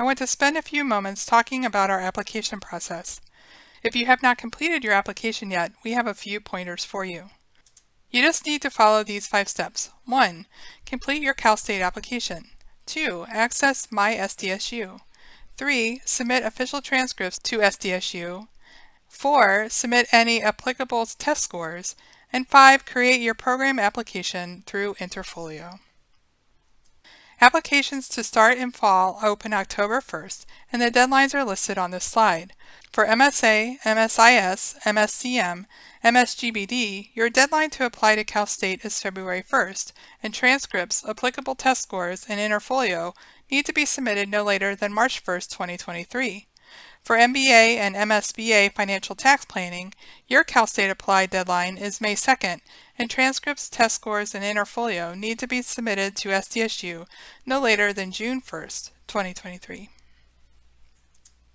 I want to spend a few moments talking about our application process. If you have not completed your application yet, we have a few pointers for you. You just need to follow these 5 steps. 1. Complete your Cal State application. 2. Access My SDSU. 3. Submit official transcripts to SDSU. 4. Submit any applicable test scores. And 5. Create your program application through Interfolio. Applications to start in fall open October 1st, and the deadlines are listed on this slide. For MSA, MSIS, MSCM, MSGBD, your deadline to apply to Cal State is February 1st, and transcripts, applicable test scores, and Interfolio need to be submitted no later than March 1st, 2023. For MBA and MSBA Financial Tax Planning, your Cal State Apply deadline is May 2nd, and transcripts, test scores, and Interfolio need to be submitted to SDSU no later than June 1st, 2023.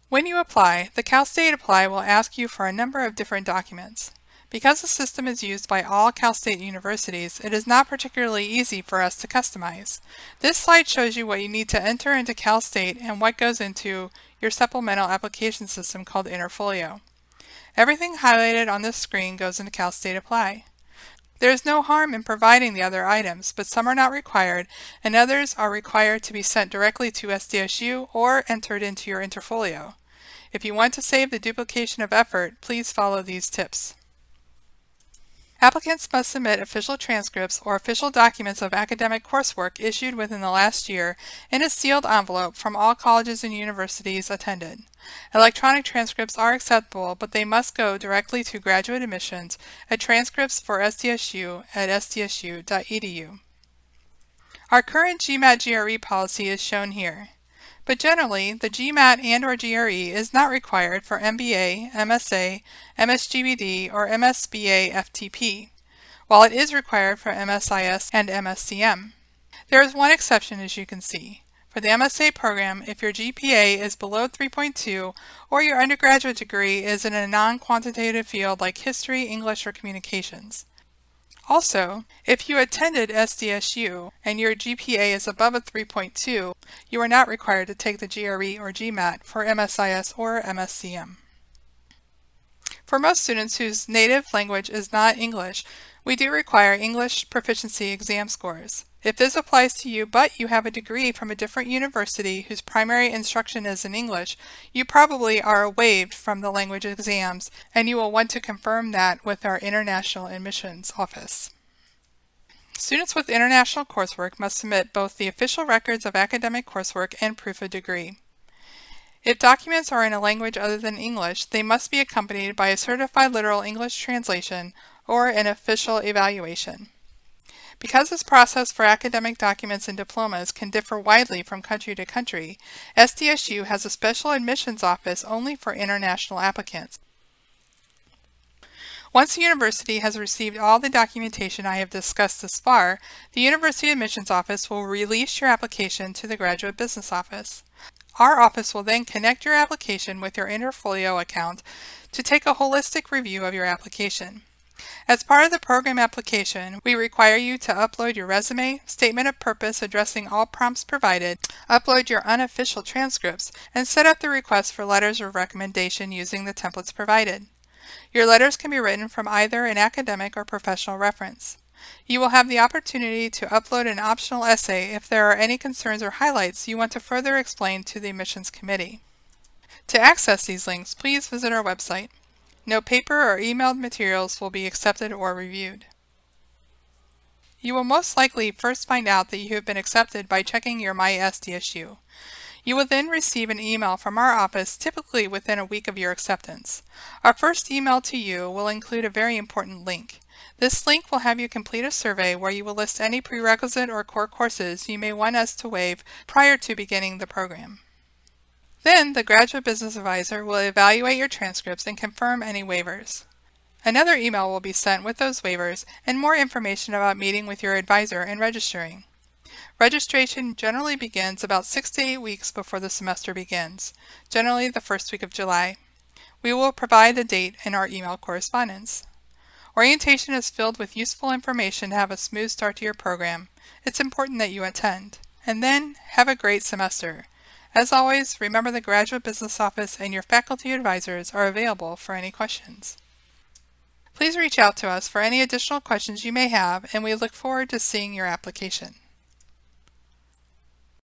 When you apply, the Cal State Apply will ask you for a number of different documents. Because the system is used by all Cal State universities, it is not particularly easy for us to customize. This slide shows you what you need to enter into Cal State and what goes into your supplemental application system called Interfolio. Everything highlighted on this screen goes into Cal State Apply. There is no harm in providing the other items, but some are not required, and others are required to be sent directly to SDSU or entered into your Interfolio. If you want to save the duplication of effort, please follow these tips. Applicants must submit official transcripts or official documents of academic coursework issued within the last year in a sealed envelope from all colleges and universities attended. Electronic transcripts are acceptable, but they must go directly to graduate admissions at transcripts for SDSU at sdsu.edu. Our current GMAT-GRE policy is shown here. But generally, the GMAT and/or GRE is not required for MBA, MSA, MSGBD, or MSBA FTP, while it is required for MSIS and MSCM. There is one exception, as you can see. For the MSA program, if your GPA is below 3.2 or your undergraduate degree is in a non-quantitative field like history, English, or communications. Also, if you attended SDSU and your GPA is above a 3.2, you are not required to take the GRE or GMAT for MSIS or MSCM. For most students whose native language is not English, we do require English proficiency exam scores. If this applies to you but you have a degree from a different university whose primary instruction is in English, you probably are waived from the language exams, and you will want to confirm that with our International Admissions Office. Students with international coursework must submit both the official records of academic coursework and proof of degree. If documents are in a language other than English, they must be accompanied by a certified literal English translation or an official evaluation. Because this process for academic documents and diplomas can differ widely from country to country, SDSU has a special admissions office only for international applicants. Once the university has received all the documentation I have discussed thus far, the University Admissions Office will release your application to the Graduate Business Office. Our office will then connect your application with your Interfolio account to take a holistic review of your application. As part of the program application, we require you to upload your resume, statement of purpose addressing all prompts provided, upload your unofficial transcripts, and set up the request for letters of recommendation using the templates provided. Your letters can be written from either an academic or professional reference. You will have the opportunity to upload an optional essay if there are any concerns or highlights you want to further explain to the admissions committee. To access these links, please visit our website. No paper or emailed materials will be accepted or reviewed. You will most likely first find out that you have been accepted by checking your My SDSU. You will then receive an email from our office typically within a week of your acceptance. Our first email to you will include a very important link. This link will have you complete a survey where you will list any prerequisite or core courses you may want us to waive prior to beginning the program. Then, the Graduate Business Advisor will evaluate your transcripts and confirm any waivers. Another email will be sent with those waivers and more information about meeting with your advisor and registering. Registration generally begins about 6 to 8 weeks before the semester begins, generally the first week of July. We will provide the date in our email correspondence. Orientation is filled with useful information to have a smooth start to your program. It's important that you attend. And then, have a great semester. As always, remember the Graduate Business Office and your faculty advisors are available for any questions. Please reach out to us for any additional questions you may have, and we look forward to seeing your application.